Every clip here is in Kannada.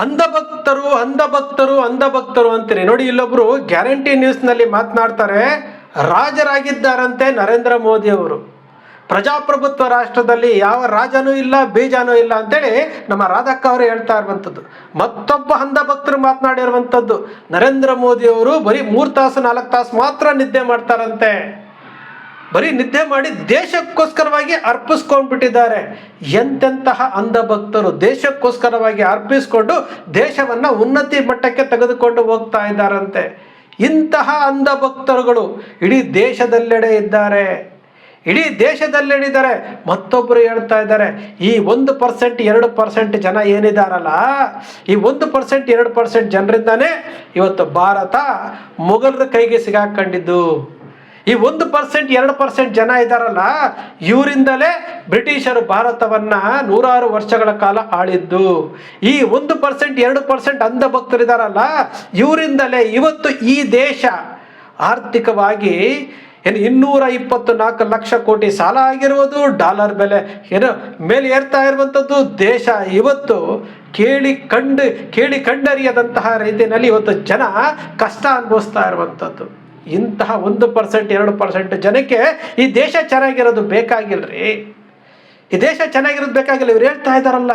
ಅಂಧಭಕ್ತರು ಅಂಧಭಕ್ತರು ಅಂಧಭಕ್ತರು ಅಂತೀರಿ ನೋಡಿ. ಇಲ್ಲೊಬ್ರು ಗ್ಯಾರಂಟಿ ನ್ಯೂಸ್ನಲ್ಲಿ ಮಾತನಾಡ್ತಾರೆ, ರಾಜರಾಗಿದ್ದಾರಂತೆ ನರೇಂದ್ರ ಮೋದಿ ಅವರು. ಪ್ರಜಾಪ್ರಭುತ್ವ ರಾಷ್ಟ್ರದಲ್ಲಿ ಯಾವ ರಾಜನೂ ಇಲ್ಲ ಬೀಜನೂ ಇಲ್ಲ ಅಂತೇಳಿ ನಮ್ಮ ರಾಧಕ್ಕ ಅವರು ಹೇಳ್ತಾ ಇರುವಂಥದ್ದು. ಮತ್ತೊಬ್ಬ ಅಂಧಭಕ್ತರು ಮಾತನಾಡಿರುವಂಥದ್ದು, ನರೇಂದ್ರ ಮೋದಿ ಅವರು ಬರೀ 3 ತಾಸು 4 ತಾಸು ಮಾತ್ರ ನಿದ್ದೆ ಮಾಡ್ತಾರಂತೆ. ಬರೀ ನಿದ್ದೆ ಮಾಡಿ ದೇಶಕ್ಕೋಸ್ಕರವಾಗಿ ಅರ್ಪಿಸ್ಕೊಂಡ್ಬಿಟ್ಟಿದ್ದಾರೆ. ಎಂತೆಂತಹ ಅಂಧಭಕ್ತರು ದೇಶಕ್ಕೋಸ್ಕರವಾಗಿ ಅರ್ಪಿಸ್ಕೊಂಡು ದೇಶವನ್ನ ಉನ್ನತಿ ಮಟ್ಟಕ್ಕೆ ತೆಗೆದುಕೊಂಡು ಹೋಗ್ತಾ ಇದ್ದಾರಂತೆ. ಇಂತಹ ಅಂಧಭಕ್ತರುಗಳು ಇಡೀ ದೇಶದೆಲ್ಲೆಡೆ ಇದ್ದಾರೆ, ಇಡೀ ದೇಶದಲ್ಲೇನಿದ್ದಾರೆ. ಮತ್ತೊಬ್ಬರು ಹೇಳ್ತಾ ಇದ್ದಾರೆ, ಈ 1% 2% ಜನ ಏನಿದಾರಲ್ಲ, ಈ 1% 2% ಜನರಿಂದಾನೇ ಇವತ್ತು ಭಾರತ ಮೊಘಲರ ಕೈಗೆ ಸಿಗಾಕೊಂಡಿದ್ದು. ಈ 1% 2% ಜನ ಇದ್ದಾರಲ್ಲ, ಇವರಿಂದಲೇ ಬ್ರಿಟಿಷರು ಭಾರತವನ್ನ 100 ವರ್ಷಗಳ ಕಾಲ ಆಳಿದ್ದು. ಈ 1% 2% ಅಂಧಭಕ್ತರಿದಾರಲ್ಲ, ಇವರಿಂದಲೇ ಇವತ್ತು ಈ ದೇಶ ಆರ್ಥಿಕವಾಗಿ 224 ಲಕ್ಷ ಕೋಟಿ ಸಾಲ ಆಗಿರುವುದು, ಡಾಲರ್ ಬೆಲೆ ಮೇಲೆ ಏರ್ತಾ ಇರುವಂಥದ್ದು. ದೇಶ ಇವತ್ತು ಕೇಳಿ ಕಂಡರಿಯದಂತಹ ರೀತಿಯಲ್ಲಿ ಇವತ್ತು ಜನ ಕಷ್ಟ ಅನುಭವಿಸ್ತಾ ಇರುವಂಥದ್ದು. ಇಂತಹ 1% 2% ಜನಕ್ಕೆ ಈ ದೇಶ ಚೆನ್ನಾಗಿರೋದು ಬೇಕಾಗಿಲ್ರಿ. ಈ ದೇಶ ಚೆನ್ನಾಗಿರೋದು ಬೇಕಾಗಿಲ್ಲ. ಇವ್ರು ಹೇಳ್ತಾ ಇದ್ದಾರಲ್ಲ,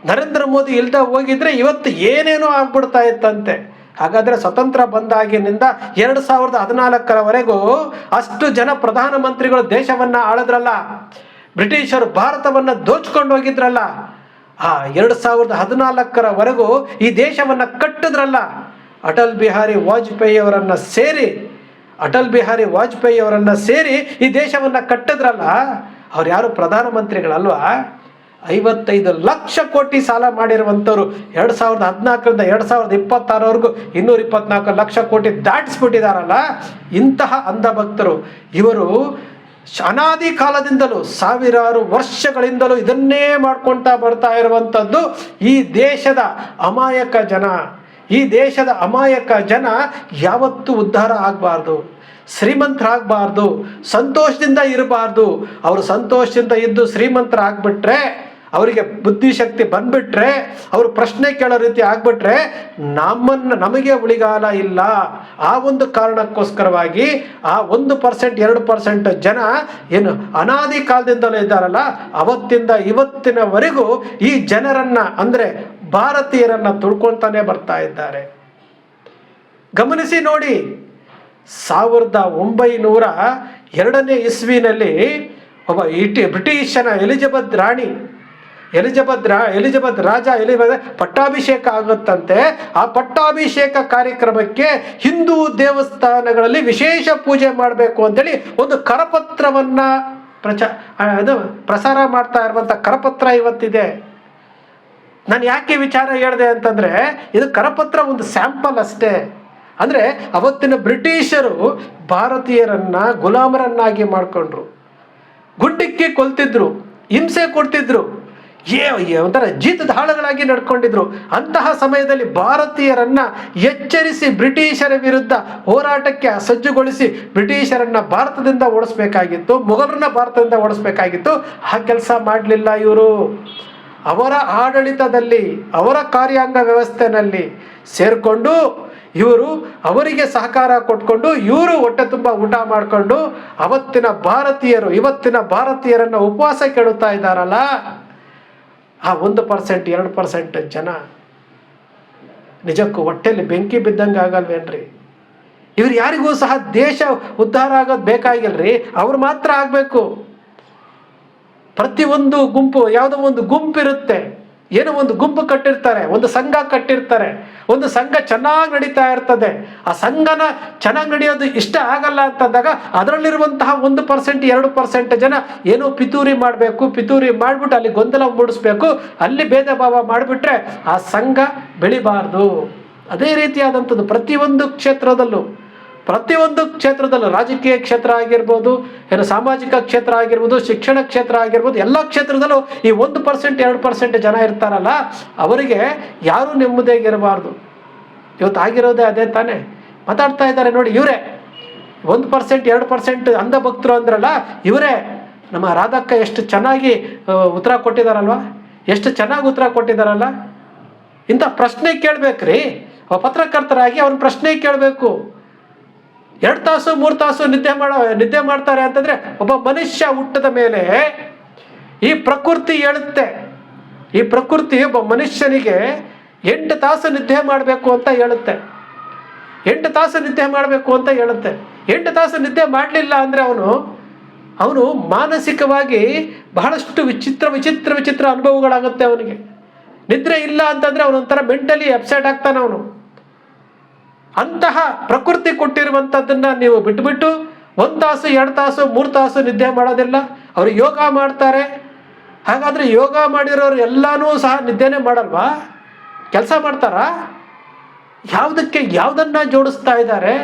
ನರೇಂದ್ರ ಮೋದಿ ಇಲ್ದ ಹೋಗಿದ್ರೆ ಇವತ್ತು ಏನೇನೋ ಆಗ್ಬಿಡ್ತಾ ಇತ್ತಂತೆ. ಹಾಗಾದ್ರೆ ಸ್ವತಂತ್ರ ಬಂದಾಗಿನಿಂದ 2014ರವರೆಗೂ ಅಷ್ಟು ಜನ ಪ್ರಧಾನಮಂತ್ರಿಗಳು ದೇಶವನ್ನ ಆಳಿದ್ರಲ್ಲ, ಬ್ರಿಟಿಷರು ಭಾರತವನ್ನ ದೋಚ್ಕೊಂಡು ಹೋಗಿದ್ರಲ್ಲ, ಆ 2014ರವರೆಗೂ ಈ ದೇಶವನ್ನ ಕಟ್ಟಿದ್ರಲ್ಲ. ಅಟಲ್ ಬಿಹಾರಿ ವಾಜಪೇಯಿ ಅವರನ್ನ ಸೇರಿ ಈ ದೇಶವನ್ನ ಕಟ್ಟಿದ್ರಲ್ಲ, ಅವ್ರು ಯಾರು ಪ್ರಧಾನಮಂತ್ರಿಗಳಲ್ವಾ? 55 ಲಕ್ಷ ಕೋಟಿ ಸಾಲ ಮಾಡಿರುವಂಥವ್ರು 2014ರಿಂದ 2026ವರೆಗೂ 224 ಲಕ್ಷ ಕೋಟಿ ದಾಟಿಸ್ಬಿಟ್ಟಿದಾರಲ್ಲ. ಇಂತಹ ಅಂಧಭಕ್ತರು ಇವರು ಅನಾದಿ ಕಾಲದಿಂದಲೂ ಸಾವಿರಾರು ವರ್ಷಗಳಿಂದಲೂ ಇದನ್ನೇ ಮಾಡ್ಕೊಳ್ತಾ ಬರ್ತಾ ಇರುವಂಥದ್ದು. ಈ ದೇಶದ ಅಮಾಯಕ ಜನ ಯಾವತ್ತೂ ಉದ್ಧಾರ ಆಗಬಾರ್ದು, ಶ್ರೀಮಂತರಾಗಬಾರ್ದು, ಸಂತೋಷದಿಂದ ಇರಬಾರ್ದು. ಅವರು ಸಂತೋಷದಿಂದ ಇದ್ದು ಶ್ರೀಮಂತರಾಗ್ಬಿಟ್ರೆ, ಅವರಿಗೆ ಬುದ್ಧಿಶಕ್ತಿ ಬಂದ್ಬಿಟ್ರೆ, ಅವರು ಪ್ರಶ್ನೆ ಕೇಳೋ ರೀತಿ ಆಗ್ಬಿಟ್ರೆ ನಮಗೆ ಉಳಿಗಾಲ ಇಲ್ಲ. ಆ ಒಂದು ಕಾರಣಕ್ಕೋಸ್ಕರವಾಗಿ ಆ 1% 2% ಜನ ಏನು ಅನಾದಿ ಕಾಲದಿಂದಲೂ ಇದ್ದಾರಲ್ಲ, ಅವತ್ತಿಂದ ಇವತ್ತಿನವರೆಗೂ ಈ ಜನರನ್ನ ಅಂದ್ರೆ ಭಾರತೀಯರನ್ನ ತುಳ್ಕೊಳ್ತಾನೆ ಬರ್ತಾ ಇದ್ದಾರೆ. ಗಮನಿಸಿ ನೋಡಿ, 1902ನೇ ಇಸ್ವಿನಲ್ಲಿ ಒಬ್ಬ ಬ್ರಿಟಿಷನ ಎಲಿಜಬೆತ್ ರಾಜ ಪಟ್ಟಾಭಿಷೇಕ ಆಗುತ್ತಂತೆ. ಆ ಪಟ್ಟಾಭಿಷೇಕ ಕಾರ್ಯಕ್ರಮಕ್ಕೆ ಹಿಂದೂ ದೇವಸ್ಥಾನಗಳಲ್ಲಿ ವಿಶೇಷ ಪೂಜೆ ಮಾಡಬೇಕು ಅಂತೇಳಿ ಒಂದು ಕರಪತ್ರವನ್ನ ಪ್ರಸಾರ ಮಾಡ್ತಾ ಇರುವಂತ ಕರಪತ್ರ ಇವತ್ತಿದೆ. ನಾನು ಯಾಕೆ ವಿಚಾರ ಹೇಳಿದೆ ಅಂತಂದ್ರೆ, ಇದು ಕರಪತ್ರ ಒಂದು ಸ್ಯಾಂಪಲ್ ಅಷ್ಟೇ. ಅಂದ್ರೆ ಅವತ್ತಿನ ಬ್ರಿಟಿಷರು ಭಾರತೀಯರನ್ನ ಗುಲಾಮರನ್ನಾಗಿ ಮಾಡ್ಕೊಂಡ್ರು, ಗುಂಡಿಕ್ಕಿ ಕೊಲ್ತಿದ್ರು, ಹಿಂಸೆ ಕೊಡ್ತಿದ್ರು, ಒಂಥರ ಜೀತದಾಳಗಳಾಗಿ ನಡ್ಕೊಂಡಿದ್ರು. ಅಂತಹ ಸಮಯದಲ್ಲಿ ಭಾರತೀಯರನ್ನ ಎಚ್ಚರಿಸಿ ಬ್ರಿಟಿಷರ ವಿರುದ್ಧ ಹೋರಾಟಕ್ಕೆ ಸಜ್ಜುಗೊಳಿಸಿ ಬ್ರಿಟಿಷರನ್ನ ಭಾರತದಿಂದ ಓಡಿಸ್ಬೇಕಾಗಿತ್ತು, ಮೊಘಲರನ್ನ ಭಾರತದಿಂದ ಓಡಿಸ್ಬೇಕಾಗಿತ್ತು. ಆ ಕೆಲಸ ಮಾಡಲಿಲ್ಲ ಇವರು. ಅವರ ಆಡಳಿತದಲ್ಲಿ, ಅವರ ಕಾರ್ಯಾಂಗ ವ್ಯವಸ್ಥೆನಲ್ಲಿ ಸೇರ್ಕೊಂಡು ಇವರು ಅವರಿಗೆ ಸಹಕಾರ ಕೊಟ್ಕೊಂಡು ಇವರು ಹೊಟ್ಟೆ ತುಂಬ ಊಟ ಮಾಡಿಕೊಂಡು ಇವತ್ತಿನ ಭಾರತೀಯರನ್ನ ಉಪವಾಸ ಕೆಡುತ್ತಾ ಇದ್ದಾರಲ್ಲ. ಆ 1% 2% ಜನ ನಿಜಕ್ಕೂ ಹೊಟ್ಟೆಯಲ್ಲಿ ಬೆಂಕಿ ಬಿದ್ದಂಗೆ ಆಗಲ್ವೇನ್ರಿ? ಇವ್ರು ಯಾರಿಗೂ ಸಹ ದೇಶ ಉದ್ಧಾರ ಆಗೋದು ಬೇಕಾಗಿಲ್ರಿ, ಅವ್ರು ಮಾತ್ರ ಆಗ್ಬೇಕು. ಪ್ರತಿಯೊಂದು ಗುಂಪು, ಯಾವುದೋ ಒಂದು ಗುಂಪು ಇರುತ್ತೆ, ಏನೋ ಒಂದು ಗುಂಪು ಕಟ್ಟಿರ್ತಾರೆ, ಒಂದು ಸಂಘ ಕಟ್ಟಿರ್ತಾರೆ, ಒಂದು ಸಂಘ ಚೆನ್ನಾಗಿ ನಡೀತಾ ಇರ್ತದೆ. ಆ ಸಂಘನ ಚೆನ್ನಾಗಿ ನಡೆಯೋದು ಇಷ್ಟ ಆಗಲ್ಲ ಅಂತಂದಾಗ ಅದರಲ್ಲಿರುವಂತಹ 1% 2% ಜನ ಏನೋ ಪಿತೂರಿ ಮಾಡಿಬಿಟ್ಟು ಅಲ್ಲಿ ಗೊಂದಲ ಮೂಡಿಸ್ಬೇಕು, ಅಲ್ಲಿ ಭೇದ ಭಾವ ಮಾಡಿಬಿಟ್ರೆ ಆ ಸಂಘ ಬೆಳಿಬಾರ್ದು. ಅದೇ ರೀತಿಯಾದಂಥದ್ದು ಪ್ರತಿಯೊಂದು ಕ್ಷೇತ್ರದಲ್ಲೂ ರಾಜಕೀಯ ಕ್ಷೇತ್ರ ಆಗಿರ್ಬೋದು, ಸಾಮಾಜಿಕ ಕ್ಷೇತ್ರ ಆಗಿರ್ಬೋದು, ಶಿಕ್ಷಣ ಕ್ಷೇತ್ರ ಆಗಿರ್ಬೋದು, ಎಲ್ಲ ಕ್ಷೇತ್ರದಲ್ಲೂ ಈ 1% 2% ಜನ ಇರ್ತಾರಲ್ಲ, ಅವರಿಗೆ ಯಾರೂ ನೆಮ್ಮದಿಯಾಗಿರಬಾರ್ದು. ಇವತ್ತು ಆಗಿರೋದೇ ಅದೇ ತಾನೇ. ಮಾತಾಡ್ತಾ ಇದ್ದಾರೆ ನೋಡಿ, ಇವರೇ 1% 2% ಅಂಧಭಕ್ತರು ಅಂದ್ರಲ್ಲ, ಇವರೇ ನಮ್ಮ ರಾಧಕ್ಕ ಎಷ್ಟು ಚೆನ್ನಾಗಿ ಉತ್ತರ ಕೊಟ್ಟಿದ್ದಾರಲ್ವ, ಎಷ್ಟು ಚೆನ್ನಾಗಿ ಉತ್ತರ ಕೊಟ್ಟಿದ್ದಾರಲ್ಲ. ಇಂಥ ಪ್ರಶ್ನೆ ಕೇಳಬೇಕ್ರಿ. ಪತ್ರಕರ್ತರಾಗಿ ಅವ್ರ ಪ್ರಶ್ನೆ ಕೇಳಬೇಕು. 2 ತಾಸು 3 ತಾಸು ನಿದ್ದೆ ಮಾಡ್ತಾರೆ ಅಂತಂದ್ರೆ ಒಬ್ಬ ಮನುಷ್ಯ ಹುಟ್ಟದ ಮೇಲೆ ಈ ಪ್ರಕೃತಿ ಹೇಳುತ್ತೆ, ಈ ಪ್ರಕೃತಿ ಒಬ್ಬ ಮನುಷ್ಯನಿಗೆ 8 ತಾಸು ನಿದ್ದೆ ಮಾಡಬೇಕು ಅಂತ ಹೇಳುತ್ತೆ. 8 ತಾಸು ನಿದ್ದೆ ಮಾಡಬೇಕು ಅಂತ ಹೇಳುತ್ತೆ. 8 ತಾಸು ನಿದ್ದೆ ಮಾಡಲಿಲ್ಲ ಅಂದರೆ ಅವನು ಮಾನಸಿಕವಾಗಿ ಬಹಳಷ್ಟು ವಿಚಿತ್ರ ಅನುಭವಗಳಾಗುತ್ತೆ ಅವನಿಗೆ. ನಿದ್ರೆ ಇಲ್ಲ ಅಂತಂದ್ರೆ ಅವನೊಂಥರ ಮೆಂಟಲಿ ಅಪ್ಸೆಟ್ ಆಗ್ತಾನೆ ಅವನು. ಅಂತಹ ಪ್ರಕೃತಿ ಕೊಟ್ಟಿರುವಂಥದ್ದನ್ನ ನೀವು ಬಿಟ್ಬಿಟ್ಟು 1 ತಾಸು 2 ತಾಸು 3 ತಾಸು ನಿದ್ದೆ ಮಾಡೋದಿಲ್ಲ. ಅವರು ಯೋಗ ಮಾಡ್ತಾರೆ. ಹಾಗಾದ್ರೆ ಯೋಗ ಮಾಡಿರೋರು ಎಲ್ಲಾನು ಸಹ ನಿದ್ದೆನೇ ಮಾಡಲ್ವಾ? ಕೆಲಸ ಮಾಡ್ತಾರಾ? ಯಾವುದನ್ನ ಜೋಡಿಸ್ತಾ ಇದ್ದಾರೆ?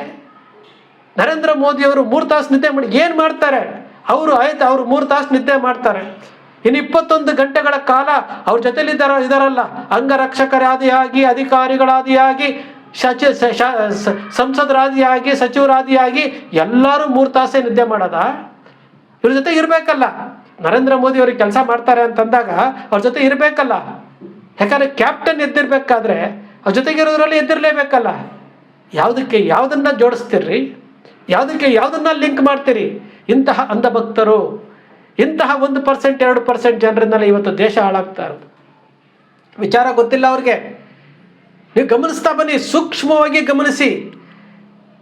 ನರೇಂದ್ರ ಮೋದಿ ಅವರು 3 ತಾಸು ನಿದ್ದೆ ಮಾಡಿ ಏನು ಮಾಡ್ತಾರೆ? ಅವರು 3 ತಾಸು ನಿದ್ದೆ ಮಾಡ್ತಾರೆ. ಇನ್ನು 21 ಗಂಟೆಗಳ ಕಾಲ ಅವ್ರ ಜೊತೆಲಿ ಇದಾರಲ್ಲ, ಅಂಗರಕ್ಷಕರಾದಿಯಾಗಿ, ಅಧಿಕಾರಿಗಳಾದಿಯಾಗಿ, ಸಂಸದರಾದಿಯಾಗಿ, ಸಚಿವರಾದಿಯಾಗಿ ಎಲ್ಲರೂ 3 ತಾಸೇ ನಿದ್ದೆ ಮಾಡೋದ? ಇವ್ರ ಜೊತೆ ಇರಬೇಕಲ್ಲ. ನರೇಂದ್ರ ಮೋದಿ ಅವ್ರಿಗೆ ಕೆಲಸ ಮಾಡ್ತಾರೆ ಅಂತಂದಾಗ ಅವ್ರ ಜೊತೆ ಇರಬೇಕಲ್ಲ. ಯಾಕಂದ್ರೆ ಕ್ಯಾಪ್ಟನ್ ಎದ್ದಿರ್ಬೇಕಾದ್ರೆ ಅವ್ರ ಜೊತೆಗಿರೋದ್ರಲ್ಲಿ ಎದ್ದಿರ್ಲೇಬೇಕಲ್ಲ. ಯಾವುದನ್ನ ಜೋಡಿಸ್ತೀರ್ರಿ? ಯಾವುದನ್ನ ಲಿಂಕ್ ಮಾಡ್ತೀರಿ? ಇಂತಹ ಅಂಧಭಕ್ತರು, ಇಂತಹ 1% 2% ಜನರಿಂದಲೇ ಇವತ್ತು ದೇಶ ಹಾಳಾಗ್ತಾ ಇರೋದು. ವಿಚಾರ ಗೊತ್ತಿಲ್ಲ ಅವ್ರಿಗೆ. ನೀವು ಗಮನಿಸ್ತಾ ಬನ್ನಿ, ಸೂಕ್ಷ್ಮವಾಗಿ ಗಮನಿಸಿ.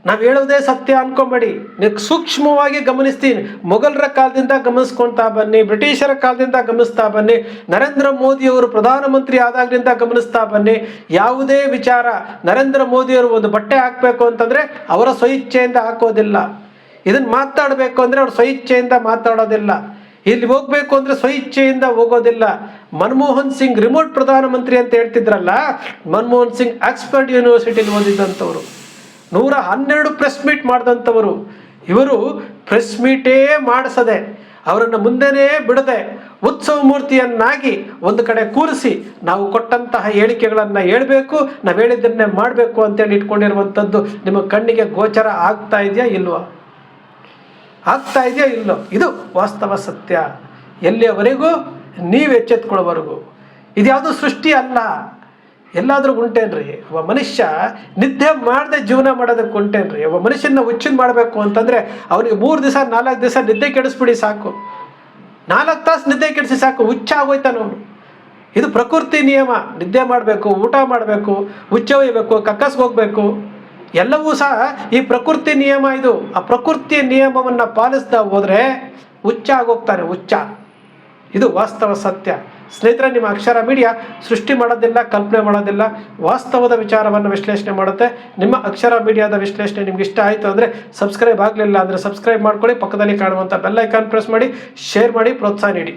ನಾವು ಹೇಳೋದೇ ಸತ್ಯ ಅನ್ಕೊಂಬೇಡಿ. ನೀವು ಸೂಕ್ಷ್ಮವಾಗಿ ಗಮನಿಸ್ತೀನಿ. ಮೊಘಲರ ಕಾಲದಿಂದ ಗಮನಿಸ್ಕೊಳ್ತಾ ಬನ್ನಿ, ಬ್ರಿಟಿಷರ ಕಾಲದಿಂದ ಗಮನಿಸ್ತಾ ಬನ್ನಿ, ನರೇಂದ್ರ ಮೋದಿಯವರು ಪ್ರಧಾನಮಂತ್ರಿ ಆದಾಗ್ಲಿಂದ ಗಮನಿಸ್ತಾ ಬನ್ನಿ. ಯಾವುದೇ ವಿಚಾರ ನರೇಂದ್ರ ಮೋದಿಯವರು ಒಂದು ಬಟ್ಟೆ ಹಾಕಬೇಕು ಅಂತಂದ್ರೆ ಅವರ ಸ್ವಇಚ್ಛೆಯಿಂದ ಹಾಕೋದಿಲ್ಲ. ಇದನ್ನ ಮಾತಾಡಬೇಕು ಅಂದ್ರೆ ಅವ್ರ ಸ್ವಇಚ್ಛೆಯಿಂದ ಮಾತಾಡೋದಿಲ್ಲ. ಇಲ್ಲಿ ಹೋಗ್ಬೇಕು ಅಂದ್ರೆ ಸ್ವಇಚ್ಛೆಯಿಂದ ಹೋಗೋದಿಲ್ಲ. ಮನಮೋಹನ್ ಸಿಂಗ್ ರಿಮೋಟ್ ಪ್ರಧಾನಮಂತ್ರಿ ಅಂತ ಹೇಳ್ತಿದ್ರಲ್ಲ, ಮನಮೋಹನ್ ಸಿಂಗ್ ಆಕ್ಸ್ಫರ್ಡ್ ಯೂನಿವರ್ಸಿಟಿಲಿ ಓದಿದ್ದಂಥವ್ರು, 112 ಪ್ರೆಸ್ ಮೀಟ್ ಮಾಡಿದಂಥವರು. ಇವರು ಪ್ರೆಸ್ ಮೀಟೇ ಮಾಡಿಸದೆ, ಅವರನ್ನು ಮುಂದೆನೇ ಬಿಡದೆ, ಉತ್ಸವ ಮೂರ್ತಿಯನ್ನಾಗಿ ಒಂದು ಕಡೆ ಕೂರಿಸಿ ನಾವು ಕೊಟ್ಟಂತಹ ಹೇಳಿಕೆಗಳನ್ನು ಹೇಳಬೇಕು, ನಾವು ಹೇಳಿದ್ದನ್ನೇ ಮಾಡಬೇಕು ಅಂತೇಳಿ ಇಟ್ಕೊಂಡಿರುವಂಥದ್ದು ನಿಮ್ಮ ಕಣ್ಣಿಗೆ ಗೋಚರ ಆಗ್ತಾ ಇದೆಯಾ ಇಲ್ವೋ? ಇದು ವಾಸ್ತವ ಸತ್ಯ. ಎಲ್ಲಿಯವರೆಗೂ ನೀವು ಎಚ್ಚೆತ್ಕೊಳ್ಳೋವರೆಗೂ. ಇದ್ಯಾವುದು ಸೃಷ್ಟಿ ಅಲ್ಲ. ಎಲ್ಲಾದ್ರೂ ಉಂಟೇನ್ರಿ? ಒಬ್ಬ ಮನುಷ್ಯ ನಿದ್ದೆ ಮಾಡದೆ ಜೀವನ ಮಾಡೋದಕ್ಕೆ ಉಂಟೇನ್ರಿ? ಒಬ್ಬ ಮನುಷ್ಯನ ಹುಚ್ಚಿನ ಮಾಡಬೇಕು ಅಂತಂದ್ರೆ ಅವನಿಗೆ 3 ದಿವಸ 4 ದಿವಸ ನಿದ್ದೆ ಕೆಡಿಸ್ಬಿಡಿ ಸಾಕು. 4 ತಾಸು ನಿದ್ದೆ ಕೆಡಿಸಿ ಸಾಕು, ಹುಚ್ಚ ಆಗೋಯ್ತಾನವನು. ಇದು ಪ್ರಕೃತಿ ನಿಯಮ. ನಿದ್ದೆ ಮಾಡಬೇಕು, ಊಟ ಮಾಡಬೇಕು, ಹುಚ್ಚ ಒಯ್ಯಬೇಕು, ಕಕ್ಕಸ್ಗೆ ಹೋಗ್ಬೇಕು, ಎಲ್ಲವೂ ಸಹ ಈ ಪ್ರಕೃತಿ ನಿಯಮ. ಇದು ಆ ಪ್ರಕೃತಿ ನಿಯಮವನ್ನು ಪಾಲಿಸ್ತಾ ಹೋದ್ರೆ ಹುಚ್ಚ ಆಗೋಗ್ತಾನೆ, ಹುಚ್ಚ. ಇದು ವಾಸ್ತವ ಸತ್ಯ. ಸ್ನೇಹಿತರೆ, ನಿಮ್ಮ ಅಕ್ಷರ ಮೀಡಿಯಾ ಸೃಷ್ಟಿ ಮಾಡೋದಿಲ್ಲ, ಕಲ್ಪನೆ ಮಾಡೋದಿಲ್ಲ, ವಾಸ್ತವದ ವಿಚಾರವನ್ನು ವಿಶ್ಲೇಷಣೆ ಮಾಡುತ್ತೆ. ನಿಮ್ಮ ಅಕ್ಷರ ಮೀಡಿಯಾದ ವಿಶ್ಲೇಷಣೆ ನಿಮ್ಗೆ ಇಷ್ಟ ಆಯಿತು ಅಂದರೆ ಸಬ್ಸ್ಕ್ರೈಬ್ ಆಗಲಿಲ್ಲ ಅಂದರೆ ಸಬ್ಸ್ಕ್ರೈಬ್ ಮಾಡ್ಕೊಳ್ಳಿ. ಪಕ್ಕದಲ್ಲಿ ಕಾಣುವಂಥ ಬೆಲ್ ಐಕಾನ್ ಪ್ರೆಸ್ ಮಾಡಿ, ಶೇರ್ ಮಾಡಿ, ಪ್ರೋತ್ಸಾಹ ನೀಡಿ.